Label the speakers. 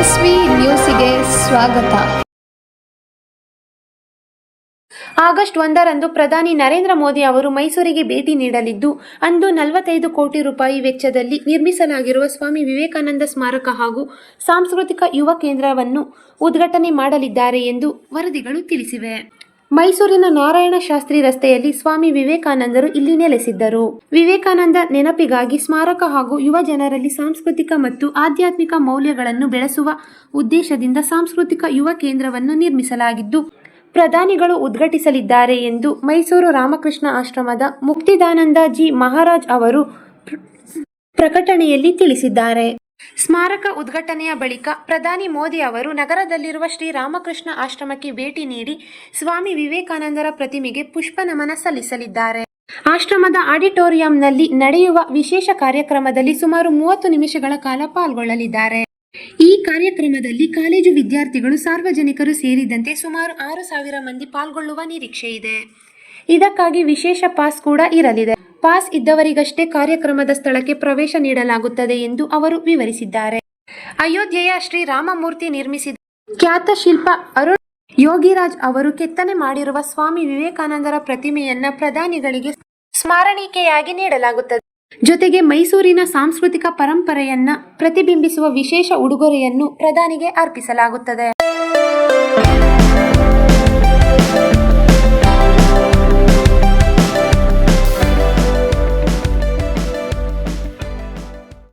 Speaker 1: S V ನ್ಯೂಸಿಗೆ ಸ್ವಾಗತ. August 1ರಂದು ಪ್ರಧಾನಿ ನರೇಂದ್ರ ಮೋದಿ ಅವರು ಮೈಸೂರಿಗೆ ಭೇಟಿ ನೀಡಲಿದ್ದು, ಅಂದು 45 ಕೋಟಿ ರೂಪಾಯಿ ವೆಚ್ಚದಲ್ಲಿ ನಿರ್ಮಿಸಲಾಗಿರುವ ಸ್ವಾಮಿ ವಿವೇಕಾನಂದ ಸ್ಮಾರಕ ಹಾಗೂ ಸಾಂಸ್ಕೃತಿಕ ಯುವ ಕೇಂದ್ರವನ್ನು ಉದ್ಘಾಟನೆ ಮಾಡಲಿದ್ದಾರೆ ಎಂದು ವರದಿಗಳು ತಿಳಿಸಿವೆ. ಮೈಸೂರಿನ ನಾರಾಯಣ ಶಾಸ್ತ್ರಿ ರಸ್ತೆಯಲ್ಲಿ ಸ್ವಾಮಿ ವಿವೇಕಾನಂದರು ಇಲ್ಲಿ ನೆಲೆಸಿದ್ದರು. ವಿವೇಕಾನಂದ ನೆನಪಿಗಾಗಿ ಸ್ಮಾರಕ ಹಾಗೂ ಯುವ ಜನರಲ್ಲಿ ಸಾಂಸ್ಕೃತಿಕ ಮತ್ತು ಆಧ್ಯಾತ್ಮಿಕ ಮೌಲ್ಯಗಳನ್ನು ಬೆಳೆಸುವ ಉದ್ದೇಶದಿಂದ ಸಾಂಸ್ಕೃತಿಕ ಯುವ ಕೇಂದ್ರವನ್ನು ನಿರ್ಮಿಸಲಾಗಿದ್ದು, ಪ್ರಧಾನಿಗಳು ಉದ್ಘಾಟಿಸಲಿದ್ದಾರೆ ಎಂದು ಮೈಸೂರು ರಾಮಕೃಷ್ಣ ಆಶ್ರಮದ ಮುಕ್ತಿದಾನಂದ ಜಿ ಮಹಾರಾಜ್ ಅವರು ಪ್ರಕಟಣೆಯಲ್ಲಿ ತಿಳಿಸಿದ್ದಾರೆ. ಸ್ಮಾರಕ ಉದ್ಘಾಟನೆಯ ಬಳಿಕ ಪ್ರಧಾನಿ ಮೋದಿ ಅವರು ನಗರದಲ್ಲಿರುವ ಶ್ರೀ ರಾಮಕೃಷ್ಣ ಆಶ್ರಮಕ್ಕೆ ಭೇಟಿ ನೀಡಿ ಸ್ವಾಮಿ ವಿವೇಕಾನಂದರ ಪ್ರತಿಮೆಗೆ ಪುಷ್ಪ ನಮನ ಸಲ್ಲಿಸಲಿದ್ದಾರೆ. ಆಶ್ರಮದ ಆಡಿಟೋರಿಯಂನಲ್ಲಿ ನಡೆಯುವ ವಿಶೇಷ ಕಾರ್ಯಕ್ರಮದಲ್ಲಿ ಸುಮಾರು 30 ನಿಮಿಷಗಳ ಕಾಲ ಪಾಲ್ಗೊಳ್ಳಲಿದ್ದಾರೆ. ಈ ಕಾರ್ಯಕ್ರಮದಲ್ಲಿ ಕಾಲೇಜು ವಿದ್ಯಾರ್ಥಿಗಳು, ಸಾರ್ವಜನಿಕರು ಸೇರಿದಂತೆ ಸುಮಾರು 6,000 ಮಂದಿ ಪಾಲ್ಗೊಳ್ಳುವ ನಿರೀಕ್ಷೆ ಇದೆ. ಇದಕ್ಕಾಗಿ ವಿಶೇಷ ಪಾಸ್ ಕೂಡ ಇರಲಿದೆ. ಪಾಸ್ ಇದ್ದವರಿಗಷ್ಟೇ ಕಾರ್ಯಕ್ರಮದ ಸ್ಥಳಕ್ಕೆ ಪ್ರವೇಶ ನೀಡಲಾಗುತ್ತದೆ ಎಂದು ಅವರು ವಿವರಿಸಿದ್ದಾರೆ. ಅಯೋಧ್ಯೆಯ ಶ್ರೀ ರಾಮಮೂರ್ತಿ ನಿರ್ಮಿಸಿದ ಖ್ಯಾತ ಶಿಲ್ಪ ಅರುಣ್ ಯೋಗಿರಾಜ್ ಅವರು ಕೆತ್ತನೆ ಮಾಡಿರುವ ಸ್ವಾಮಿ ವಿವೇಕಾನಂದರ ಪ್ರತಿಮೆಯನ್ನ ಪ್ರಧಾನಿಗಳಿಗೆ ಸ್ಮರಣಿಕೆಯಾಗಿ ನೀಡಲಾಗುತ್ತದೆ. ಜೊತೆಗೆ ಮೈಸೂರಿನ ಸಾಂಸ್ಕೃತಿಕ ಪರಂಪರೆಯನ್ನ ಪ್ರತಿಬಿಂಬಿಸುವ ವಿಶೇಷ ಉಡುಗೊರೆಯನ್ನು ಪ್ರಧಾನಿಗೆ ಅರ್ಪಿಸಲಾಗುತ್ತದೆ.